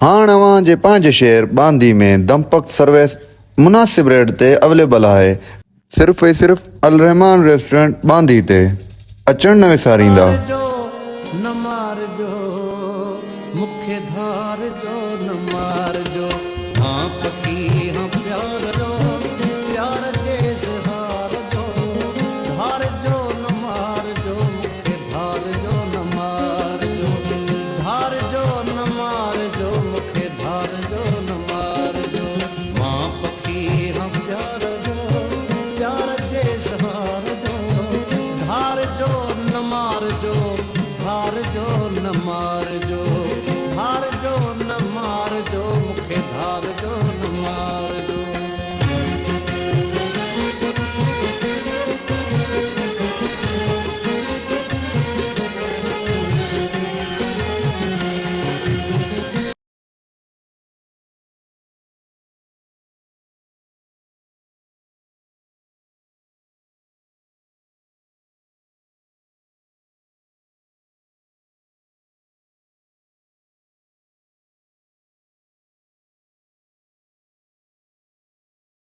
हाँ अवां जे पंहिंजे शहर बांदी में दमपक सर्विस मुनासिब रेट ते अवेलेबल है। सिर्फ़ ऐं सिर्फ़ अल रहमान रेस्टोरेंट बांदी ते अचण न विसारींदा। न मारजो मूंखे धार जो न मारजो। हाँ